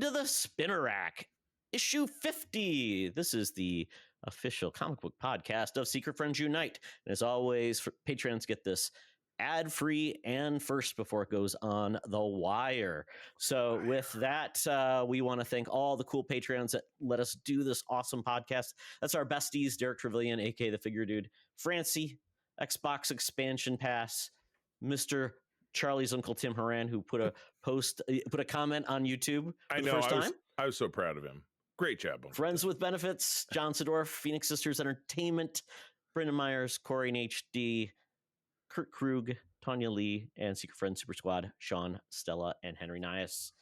to the Spinner Rack, issue 50. This is the official comic book podcast of Secret Friends Unite. And as always, patrons get this ad-free and first before it goes on the wire. So with that, we want to thank all the cool Patreons that let us do this awesome podcast. That's our besties, Derek Trevelyan, aka the Figure Dude, Francie, Xbox Expansion Pass, Mr. Charlie's Uncle Tim Horan, who put a comment on YouTube for the first time. I was so proud of him. Great job. Friends with Benefits, John Sedorf, Phoenix Sisters Entertainment, Brendan Myers, Corey in HD, Kurt Krug, Tanya Lee, and Secret Friends Super Squad, Sean, Stella, and Henry Nias.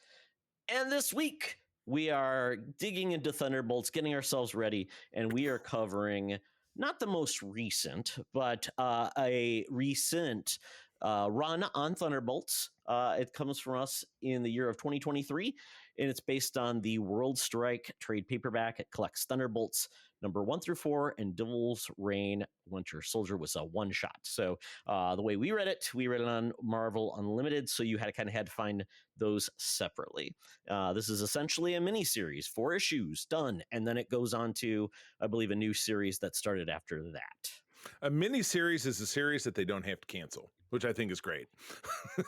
And this week, we are digging into Thunderbolts, getting ourselves ready, and we are covering not the most recent, but a recent run on Thunderbolts. It comes from us in the year of 2023, and it's based on the Worldstrike trade paperback. It collects Thunderbolts number 1 through 4, and Devil's Reign Winter Soldier was a one-shot. So the way we read it on Marvel Unlimited, so you had to find those separately. This is essentially a mini-series, 4 issues, done, and then it goes on to, I believe, a new series that started after that. A mini-series is a series that they don't have to cancel, which I think is great.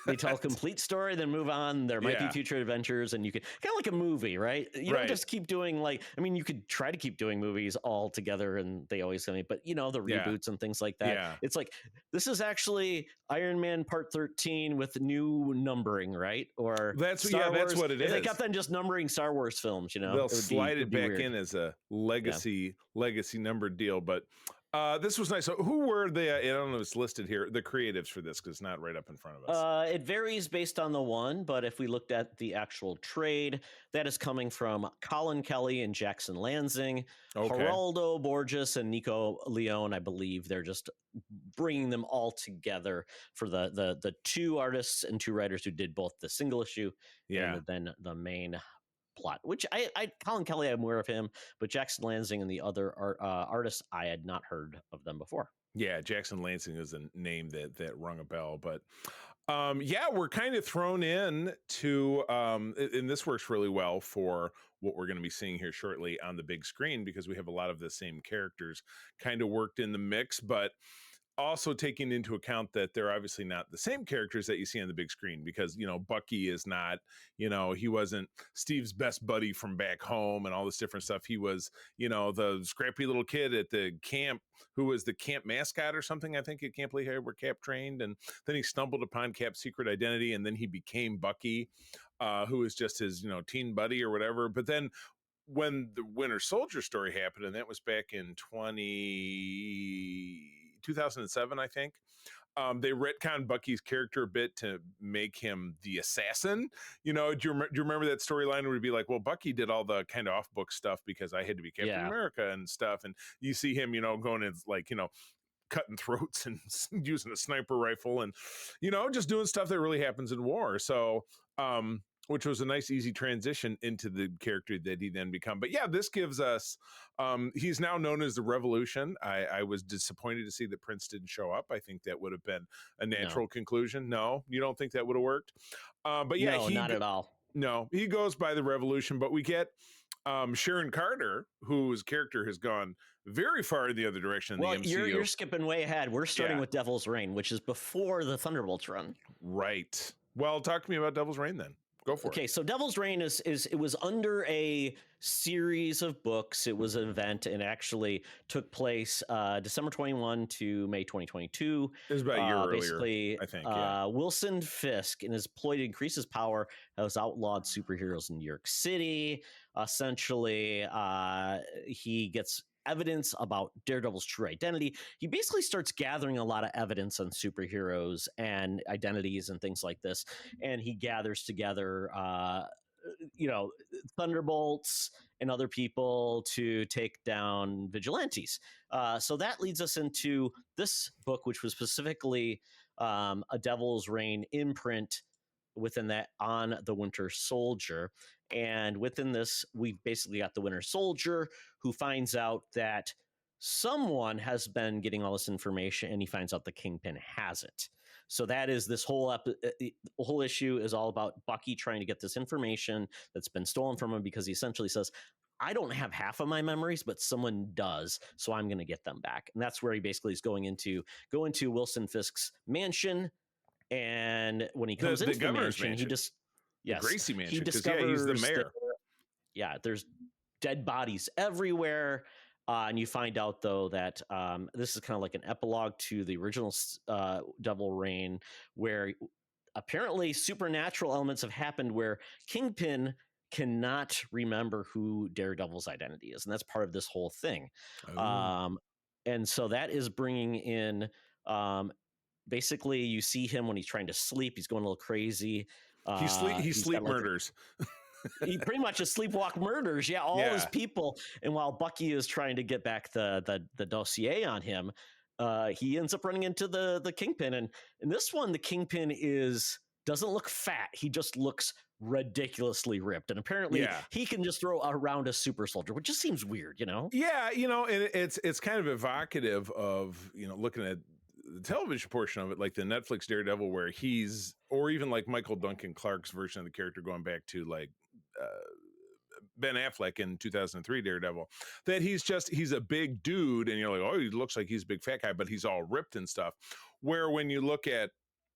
They tell a complete story, then move on. There might be future adventures, and you could kind of like a movie, right? You don't just keep doing you could try to keep doing movies all together, and they always come in, but the reboots and things like that. Yeah. It's like, this is actually Iron Man Part 13 with new numbering, right? Or that's Star Wars. That's what it is. If they kept on just numbering Star Wars films, they'll slide it back in as a legacy numbered deal, but. This was nice. So who were the, I don't know if it's listed here, the creatives for this, because it's not right up in front of us. It varies based on the one, but if we looked at the actual trade, that is coming from Collin Kelly and Jackson Lanzing, Geraldo, Borges, and Nico Leone. I believe they're just bringing them all together for the 2 artists and 2 writers who did both the single issue and then the main plot, which Collin Kelly, I'm aware of him, but Jackson Lanzing and the other artists, I had not heard of them before. Yeah, Jackson Lansing is a name that rung a bell, but we're kind of thrown in to, and this works really well for what we're going to be seeing here shortly on the big screen, because we have a lot of the same characters kind of worked in the mix, but also taking into account that they're obviously not the same characters that you see on the big screen, because, Bucky is not, he wasn't Steve's best buddy from back home and all this different stuff. He was, the scrappy little kid at the camp who was the camp mascot or something, I think, at Camp Lehigh, where Cap trained. And then he stumbled upon Cap's secret identity, and then he became Bucky, who was just his, teen buddy or whatever. But then when the Winter Soldier story happened, and that was back in 2007, I think, they retconned Bucky's character a bit to make him the assassin. Do you remember that storyline where it'd be like, well, Bucky did all the kind of off-book stuff because I had to be Captain America and stuff, and you see him, going in cutting throats and using a sniper rifle and just doing stuff that really happens in war. So which was a nice, easy transition into the character that he then become. But yeah, this gives us, he's now known as the Revolution. I was disappointed to see that Prince didn't show up. I think that would have been a natural conclusion. No, you don't think that would have worked? But yeah, no, not at all. No, he goes by the Revolution, but we get Sharon Carter, whose character has gone very far in the other direction. Well, in the MCU. You're skipping way ahead. We're starting with Devil's Reign, which is before the Thunderbolts run. Right. Well, talk to me about Devil's Reign then. Go for it. Okay, so Devil's Reign is it was under a series of books. It was an event and actually took place December 21 to May 2022. It was about a year earlier, basically, I think. Wilson Fisk, in his ploy to increase his power, has outlawed superheroes in New York City. Essentially, he gets evidence about Daredevil's true identity. He basically starts gathering a lot of evidence on superheroes and identities and things like this, and he gathers together Thunderbolts and other people to take down vigilantes. So that leads us into this book, which was specifically a Devil's Reign imprint within that on the Winter Soldier. And within this, we've basically got the Winter Soldier who finds out that someone has been getting all this information, and he finds out the Kingpin has it. So that is this whole issue is all about Bucky trying to get this information that's been stolen from him, because he essentially says, I don't have half of my memories, but someone does, so I'm going to get them back. And that's where he basically is going into Wilson Fisk's mansion. And when he comes into the mansion, he just the Gracie mansion, he he's discovers the mayor. There's dead bodies everywhere. And you find out, though, that this is kind of like an epilogue to the original Devil Reign, where apparently supernatural elements have happened where Kingpin cannot remember who Daredevil's identity is. And that's part of this whole thing. And so that is bringing in basically, you see him when he's trying to sleep. He's going a little crazy. He sleep murders. He pretty much just sleepwalk murders. Yeah, all his people. And while Bucky is trying to get back the dossier on him, he ends up running into the Kingpin. And in this one, the Kingpin doesn't look fat. He just looks ridiculously ripped. And apparently he can just throw around a super soldier, which just seems weird, Yeah, and it's kind of evocative of, looking at the television portion of it, like the Netflix Daredevil, where or even like Michael Duncan Clark's version of the character going back to like Ben Affleck in 2003 Daredevil, that he's a big dude, and you're like, oh, he looks like he's a big fat guy, but he's all ripped and stuff. Where when you look at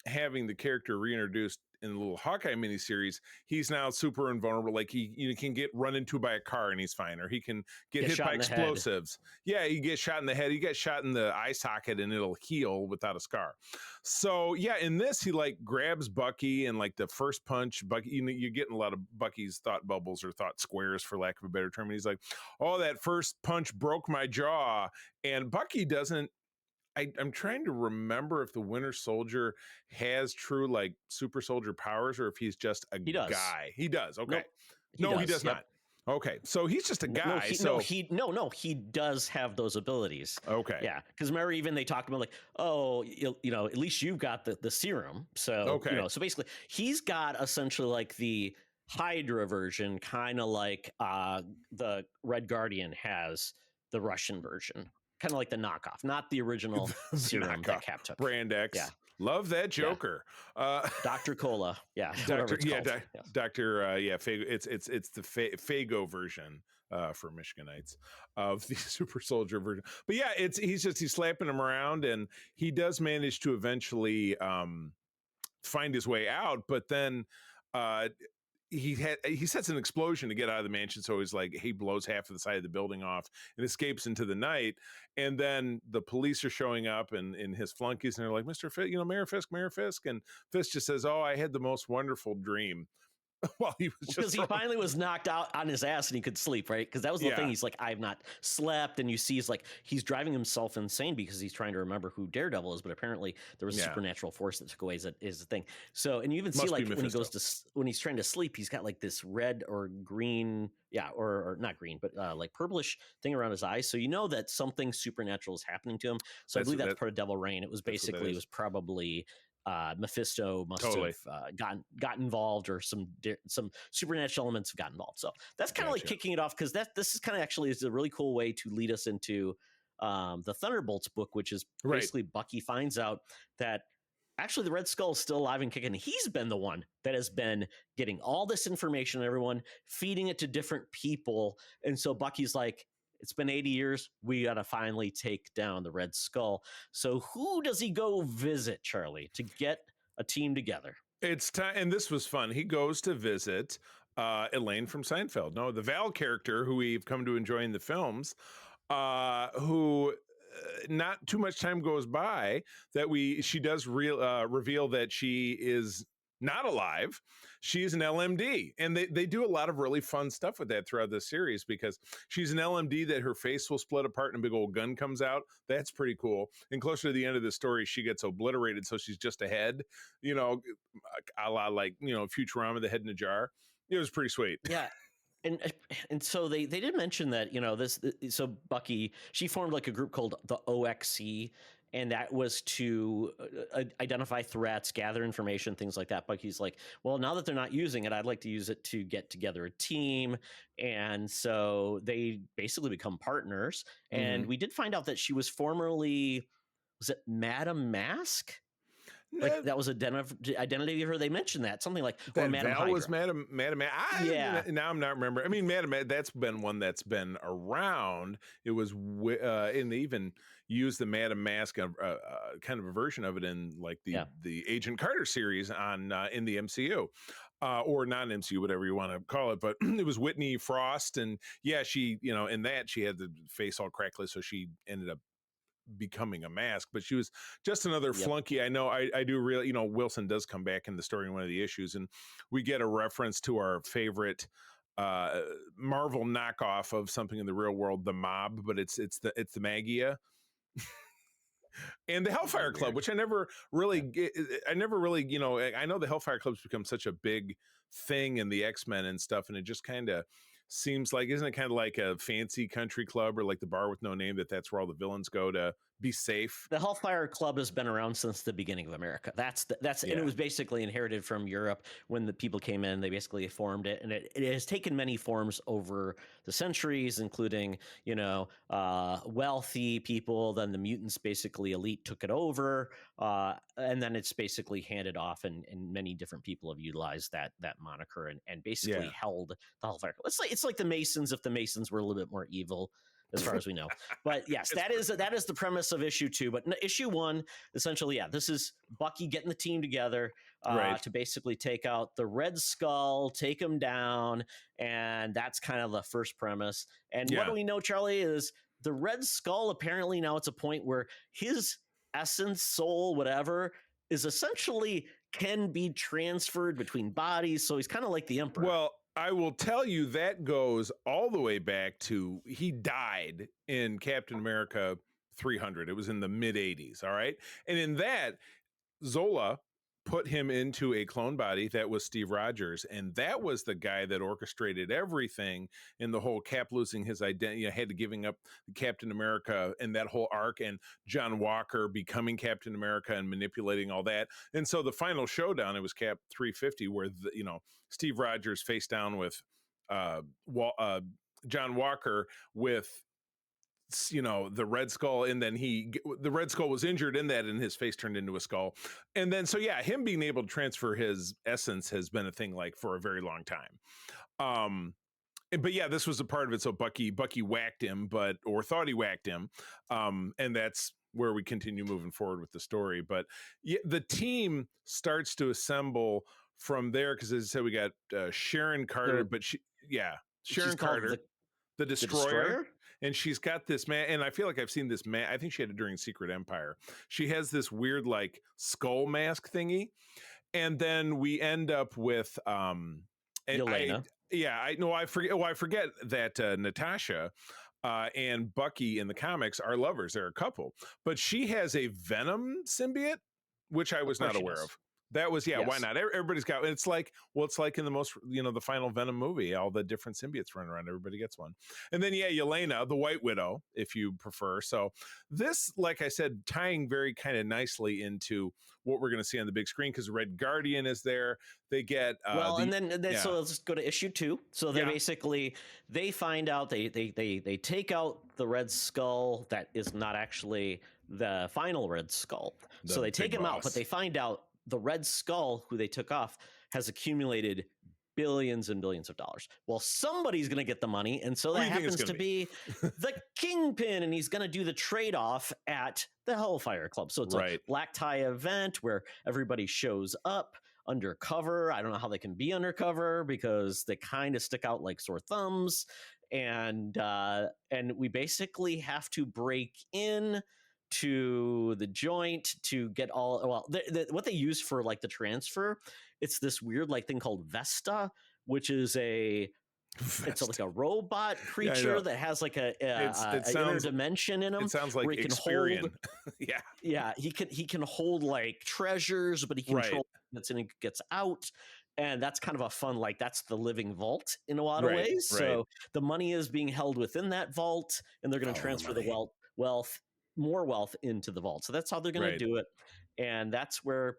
having the character reintroduced in the little Hawkeye miniseries, he's now super invulnerable. Like he can get run into by a car and he's fine, or he can get hit by explosives. Yeah, he gets shot in the head. He gets shot in the eye socket and it'll heal without a scar. So yeah, in this he like grabs Bucky, and like the first punch, Bucky, you're getting a lot of Bucky's thought bubbles or thought squares, for lack of a better term. And he's like, oh, that first punch broke my jaw. And Bucky doesn't. I'm trying to remember if the Winter Soldier has true like super soldier powers, or if he's just a guy. He does. Okay. Nope, he does not. Okay. So he's just a guy. He does have those abilities. Okay. Yeah. Because remember, even they talked about like, oh, at least you've got the serum. So, so basically he's got essentially like the Hydra version, kind of like the Red Guardian has the Russian version. Kind of like the knockoff, not the original serum that Cap took. Brand X. Yeah. Love that Joker. Yeah. Dr. Cola. Yeah. Dr. Fago. It's the Fago version for Michiganites of the super soldier version. But yeah, he's slapping him around, and he does manage to eventually find his way out, but then he sets an explosion to get out of the mansion, so he's like, he blows half of the side of the building off and escapes into the night. And then the police are showing up and his flunkies, and they're like, Mr. Fisk, Mayor Fisk, and Fisk just says, oh, I had the most wonderful dream. While he was because he finally was knocked out on his ass and he could sleep, right? Because that was the thing. He's like, I've not slept, and you see he's driving himself insane because he's trying to remember who Daredevil is, but apparently there was a supernatural force that took away is the thing. So, and you even see like when he's trying to sleep, he's got like this red or green, or not green, but like purplish thing around his eyes. So you know that something supernatural is happening to him. So I believe that's part of Devil Reign. It was basically, it was probably Mephisto must have got involved, or some supernatural elements have got involved. So that's kind of like kicking it off, because this is kind of actually is a really cool way to lead us into the Thunderbolts book, which is basically Bucky finds out that actually the Red Skull is still alive and kicking. He's been the one that has been getting all this information, everyone feeding it to different people. And so Bucky's like, it's been 80 years. We got to finally take down the Red Skull. So who does he go visit, Charlie, to get a team together? It's time. And this was fun. He goes to visit Elaine from Seinfeld. No, the Val character who we've come to enjoy in the films, who not too much time goes by that she does reveal that she is not alive. She's an LMD, and they do a lot of really fun stuff with that throughout this series, because she's an LMD that her face will split apart and a big old gun comes out. That's pretty cool. And closer to the end of the story, she gets obliterated, so she's just a head, a la like Futurama, the head in a jar. It was pretty sweet. Yeah. And so they did mention that, so Bucky, she formed like a group called the OXC, and that was to identify threats, gather information, things like that. Bucky's like, well, now that they're not using it, I'd like to use it to get together a team. And so they basically become partners. And we did find out that she was formerly, was it Madame Mask? Like that was identity of her. They mentioned that something like or That Madam Val Hydra. was Madam. Yeah. Now I'm not remember. I mean, that's been one that's been around. It was, and they even used the Madam Mask, kind of a version of it in like the Agent Carter series on in the MCU. Or non-MCU, whatever you want to call it, but it was Whitney Frost, and yeah, she, in that she had the face all crackly, so she ended up becoming a mask, but she was just another flunky. I know I do really, Wilson does come back in the story in one of the issues, and we get a reference to our favorite Marvel knockoff of something in the real world, the Mob, but it's the Magia. And the Hellfire Club, which I never really, I know the Hellfire Club's become such a big thing in the X-Men and stuff, and it just kind of seems like, isn't it kind of like a fancy country club or like the bar with no name, that's where all the villains go to be safe? The Hellfire Club has been around since the beginning of America. And it was basically inherited from Europe when the people came in. They basically formed it, and it has taken many forms over the centuries, including wealthy people. Then the mutants, basically elite, took it over, and then it's basically handed off, and many different people have utilized that moniker and basically held the Hellfire Club. It's like the Masons if the Masons were a little bit more evil, as far as we know. But yes, that is the premise of issue 2. But issue 1, essentially, this is Bucky getting the team together to basically take out the Red Skull, take him down, and that's kind of the first premise. And what do we know, Charlie, is the Red Skull, apparently now it's a point where his essence, soul, whatever, is essentially can be transferred between bodies. So he's kind of like the Emperor. Well, I will tell you that goes all the way back to he died in Captain America 300. It was in the mid 80s. All right. And in that, Zola put him into a clone body that was Steve Rogers, and that was the guy that orchestrated everything in the whole Cap losing his identity, had to giving up Captain America and that whole arc, and John Walker becoming Captain America and manipulating all that. And so the final showdown, it was Cap 350, where Steve Rogers faced down with John Walker with the Red Skull, and then the Red Skull was injured in that, and his face turned into a skull. And then him being able to transfer his essence has been a thing like for a very long time. But this was a part of it. So Bucky whacked him, or thought he whacked him, and that's where we continue moving forward with the story. But the team starts to assemble from there, because as I said, we got Sharon Carter, Sharon Carter, the Destroyer. And she's got this man, and I feel like I've seen this man. I think she had it during Secret Empire. She has this weird like skull mask thingy, and then we end up with Yelena. I forget that Natasha and Bucky in the comics are lovers. They're a couple, but she has a Venom symbiote, which I was not aware of. That was why not? Everybody's got. It's like in the most the final Venom movie, all the different symbiotes running around. Everybody gets one, and then Yelena, the White Widow, if you prefer. So this, like I said, tying very kind of nicely into what we're going to see on the big screen, because Red Guardian is there. They get so let's go to issue 2. So they basically find out they take out the Red Skull that is not actually the final Red Skull. So they take him out, but they find out the Red Skull, who they took off, has accumulated billions and billions of dollars. Well, somebody's going to get the money, and so that happens to be the Kingpin, and he's going to do the trade-off at the Hellfire Club. So it's a black tie event where everybody shows up undercover. I don't know how they can be undercover because they kind of stick out like sore thumbs, and we basically have to break in to the joint to get what they use for like the transfer. It's this weird like thing called Vesta, which is it's like a robot creature that has like a inner dimension in him. It sounds like Experian. He can hold like treasures, but he controls that's in and gets out. And that's kind of a fun, like that's the living vault in a lot of ways. So the money is being held within that vault, and they're going to transfer the more wealth into the vault. So that's how they're going to do it. And that's where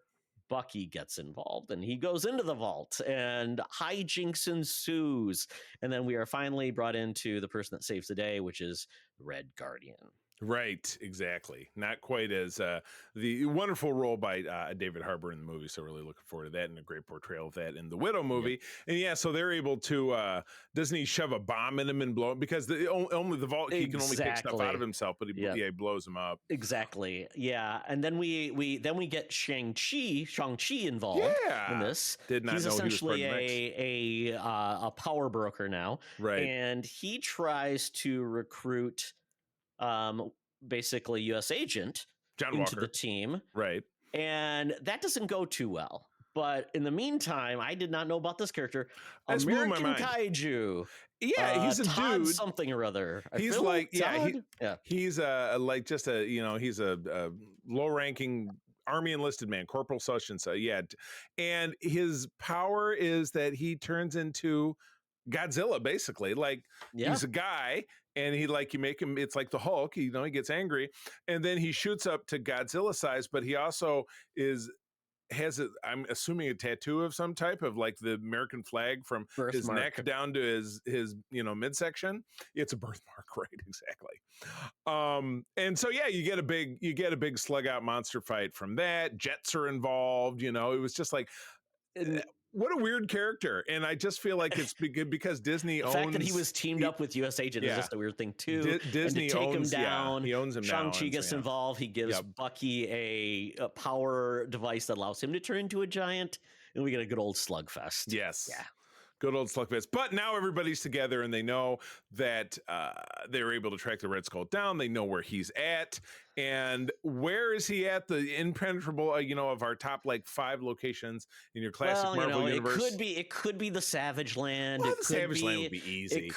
Bucky gets involved, and he goes into the vault, and hijinks ensues. And then we are finally brought into the person that saves the day, which is Red Guardian. Right, exactly. Not quite as the wonderful role by David Harbour in the movie. So really looking forward to that, and a great portrayal of that in the Widow Yep. movie. And yeah, so they're able to doesn't he shove a bomb in him and blow him, because only the vault, he can only pick stuff out of himself, but he blows him up. Exactly. Yeah. And then we get Shang-Chi involved in this. Did not He's know he was part essentially of the mix. a power broker now. Right. And he tries to recruit basically US agent John into Walker. the team. Right. And that doesn't go too well. But in the meantime, I did not know about this character. That's blew my American mind. Kaiju. Yeah, he's a Todd dude. something or other. He's like, Todd? he's like just a, he's a low-ranking army enlisted man, corporal such and so. Yeah, and his power is that he turns into Godzilla, basically. Like he's a guy, and you make him. It's like the Hulk. He gets angry, and then he shoots up to Godzilla size. But he also has I'm assuming a tattoo of some type, of like the American flag from his neck down to his midsection. It's a birthmark, right? Exactly. And so yeah, you get a big slug out monster fight from that. Jets are involved. It was just like, what a weird character. And I just feel like it's because Disney owns... The fact that he was teamed up with US Agent is just a weird thing too. Disney and to take owns him down. He owns him now. Shang-Chi gets involved. He gives Bucky a power device that allows him to turn into a giant. And we get a good old slugfest. Yes. Yeah. Good old slugfest. But now everybody's together, and they know that they're able to track the Red Skull down. They know where he's at. And where is he at? The impenetrable, of our top 5 locations in your classic Marvel universe. It could be the Savage Land. Well, the Savage Land would be easy.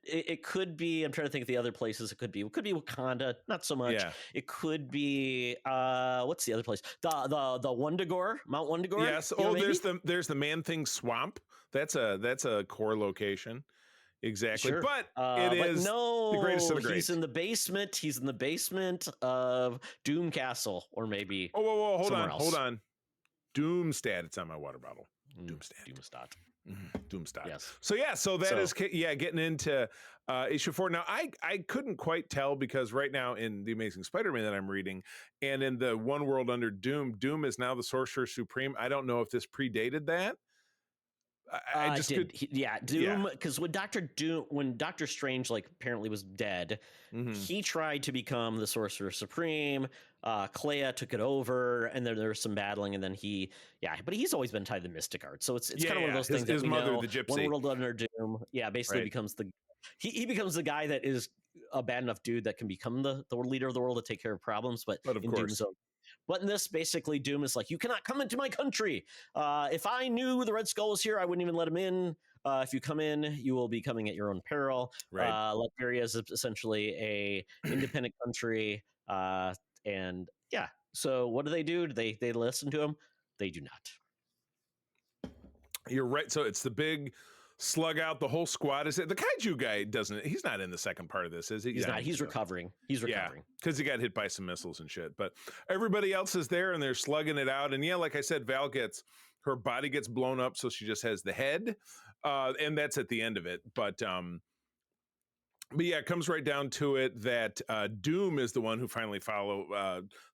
It could be. I'm trying to think of the other places. It could be Wakanda. Not so much. Yeah. It could be what's the other place? The Wundagore, Mount Wundagore. Yes. There's the Man-Thing Swamp. That's a core location. Exactly. Sure. But it is the greatest of the great. He's in the basement. He's in the basement of Doom Castle, or maybe. Whoa, hold on. Doomstat. It's on my water bottle. Doomstat. Doomstat. Yes. So that is getting into issue 4. Now I couldn't quite tell, because right now in the Amazing Spider-Man that I'm reading, and in the One World Under Doom is now the Sorcerer Supreme. I don't know if this predated that. Doom, because when Doctor Strange apparently was dead, he tried to become the Sorcerer Supreme. Clea took it over, and then there was some battling, and then but he's always been tied to mystic arts, so it's kind of one of those things his that we mother, know. the gypsy. One World Under Doom, basically becomes he becomes the guy that is a bad enough dude that can become the leader of the world to take care of problems, but of course. But in this, basically, Doom is like, you cannot come into my country. If I knew the Red Skull was here, I wouldn't even let him in. If you come in, you will be coming at your own peril. Right. Liberia is essentially a independent country. And yeah, so what do? Do they listen to him? They do not. You're right. So it's the big slug out. The whole squad is it. The kaiju guy he's not in the second part of this, is he? He's not. He's recovering. Because he got hit by some missiles and shit. But everybody else is there, and they're slugging it out. And yeah, like I said, Val her body gets blown up, so she just has the head, and that's at the end of it. But yeah, it comes right down to it that Doom is the one who finally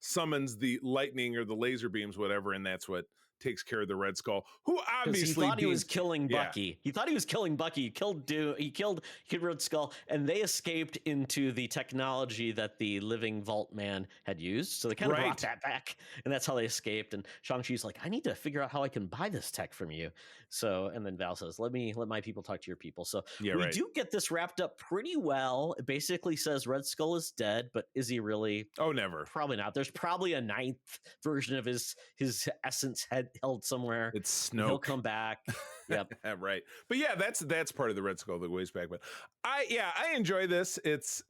summons the lightning or the laser beams, whatever, and that's what takes care of the Red Skull, who obviously he thought he was killing Bucky. He thought he was killing Bucky. He killed Doom. He killed Red Skull, and they escaped into the technology that the living Vault Man had used. So they kind of brought that back, and that's how they escaped. And Shang-Chi's like, I need to figure out how I can buy this tech from you. So, and then Val says, let my people talk to your people. So we do get this wrapped up pretty well. It basically says Red Skull is dead, but is he really? Oh, never. Probably not. There's probably a 9th version of his essence held somewhere. It's Snoke. He'll come back. Yep. Right. But yeah, that's part of the Red Skull that goes back. But I enjoy this. It's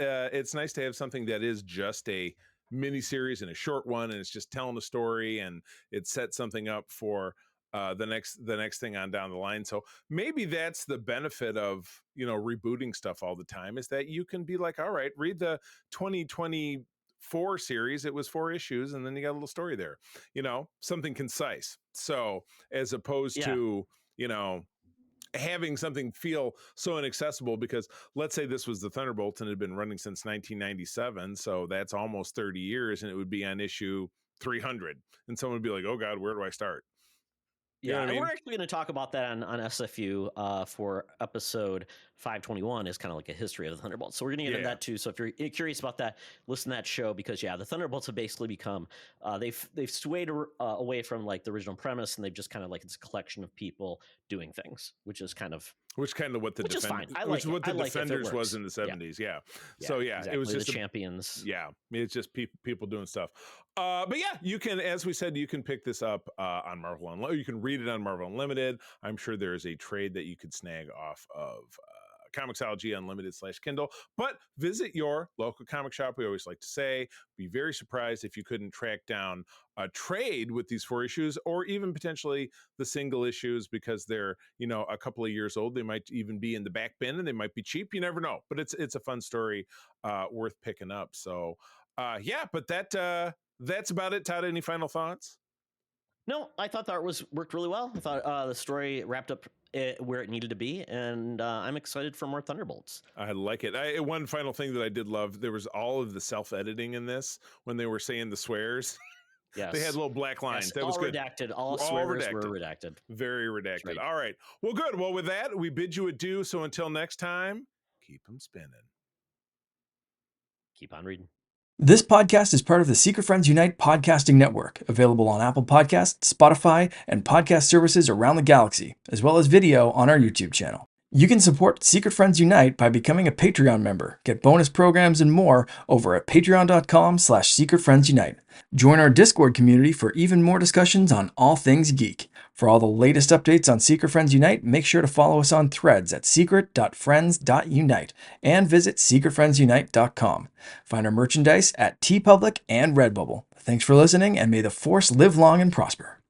nice to have something that is just a mini series and a short one, and it's just telling a story, and it sets something up for the next thing on down the line. So maybe that's the benefit of rebooting stuff all the time, is that you can be like, all right, read the 2024 series. It was 4 issues, and then you got a little story there, something concise. So as opposed to having something feel so inaccessible, because let's say this was the Thunderbolts and it had been running since 1997, so that's almost 30 years, and it would be on issue 300, and someone would be like, oh god, where do I start? You know Yeah, what I and mean? we're actually going to talk about that on SFU for episode 521 is kind of like a history of the Thunderbolts. So we're going to get into that too. So if you're curious about that, listen to that show, because the Thunderbolts have basically become they've swayed away from like the original premise, and they've just kind of like it's a collection of people doing things, which is kind of what the which is fine. I which like what it. the I like it if it Defenders was works. in the 70s. Yeah. Yeah, So yeah, exactly. it was just the champions. Yeah, it's just people doing stuff. But yeah, you can, as we said, you can pick this up on Marvel Unlimited. You can read it on Marvel Unlimited. I'm sure there is a trade that you could snag off of Comixology Unlimited /Kindle. But visit your local comic shop. We always like to say, be very surprised if you couldn't track down a trade with these 4 issues, or even potentially the single issues, because they're a couple of years old. They might even be in the back bin, and they might be cheap. You never know. But it's a fun story worth picking up. So yeah, but that's about it. Todd, any final thoughts? No, I thought that worked really well. I thought the story wrapped up where it needed to be, and I'm excited for more Thunderbolts. I like it. One final thing that I did love, there was all of the self-editing in this when they were saying the swears. Yes. They had little black lines. Yes, that was good. Redacted. All swears were redacted. Very redacted. Right. All right. Well, good. Well, with that, we bid you adieu. So until next time, keep them spinning. Keep on reading. This podcast is part of the Secret Friends Unite podcasting network, available on Apple Podcasts, Spotify, and podcast services around the galaxy, as well as video on our YouTube channel. You can support Secret Friends Unite by becoming a Patreon member, get bonus programs and more over at patreon.com/secretfriendsunite. Join our Discord community for even more discussions on all things geek. For all the latest updates on Secret Friends Unite, make sure to follow us on Threads at secret.friends.unite and visit secretfriendsunite.com. Find our merchandise at TeePublic and Redbubble. Thanks for listening, and may the Force live long and prosper.